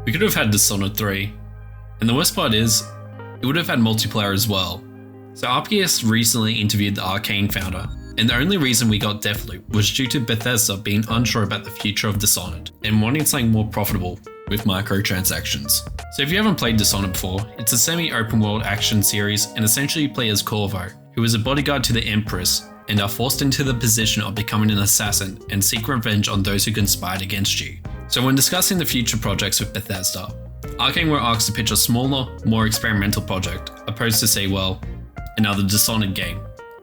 We could have had Dishonored 3. And the worst part is, it would have had multiplayer as well. So RPS recently interviewed the Arkane founder, and the only reason we got Deathloop was due to Bethesda being unsure about the future of Dishonored and wanting something more profitable with microtransactions. So if you haven't played Dishonored before, it's a semi-open world action series and essentially you play as Corvo, who is a bodyguard to the Empress and are forced into the position of becoming an assassin and seek revenge on those who conspired against you. So when discussing the future projects with Bethesda, Arkane were asked to pitch a smaller, more experimental project, opposed to say, well, another Dishonored game,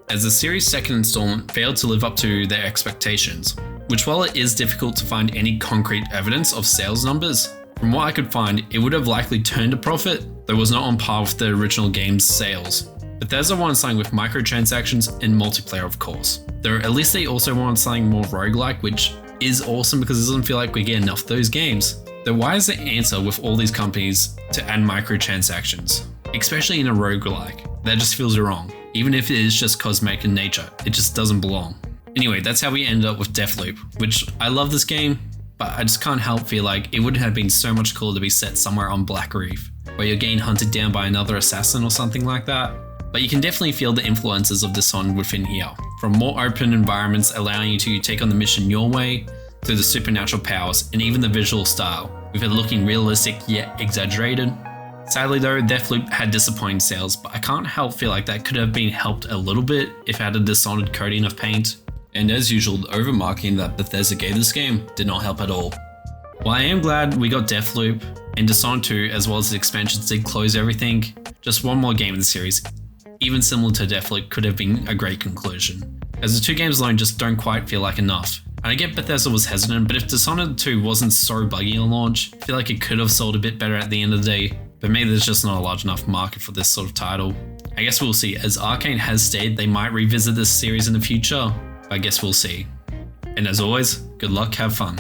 as the series' second installment failed to live up to their expectations, which while it is difficult to find any concrete evidence of sales numbers, from what I could find, it would have likely turned a profit, though was not on par with the original game's sales. Bethesda wanted something with microtransactions and multiplayer of course, though at least they also wanted something more roguelike, which is awesome because it doesn't feel like we get enough of those games. Though why is the answer with all these companies to add microtransactions? Especially in a roguelike, that just feels wrong. Even if it is just cosmetic in nature, it just doesn't belong. Anyway, that's how we ended up with Deathloop, which I love this game, but I just can't help feel like it would have been so much cooler to be set somewhere on Black Reef, where you're getting hunted down by another assassin or something like that. But you can definitely feel the influences of Dishonored within here, from more open environments allowing you to take on the mission your way, to the supernatural powers and even the visual style, with it looking realistic yet exaggerated. Sadly though, Deathloop had disappointing sales, but I can't help feel like that could have been helped a little bit if it had a Dishonored coating of paint. And as usual, the over-marketing that Bethesda gave this game did not help at all. While I am glad we got Deathloop and Dishonored 2 as well as the expansions did close everything, just one more game in the series, even similar to Deathloop, could have been a great conclusion, as the two games alone just don't quite feel like enough. And I get Bethesda was hesitant, but if Dishonored 2 wasn't so buggy on launch, I feel like it could have sold a bit better at the end of the day, but maybe there's just not a large enough market for this sort of title. I guess we'll see, as Arkane has stated they might revisit this series in the future, I guess we'll see. And as always, good luck, have fun.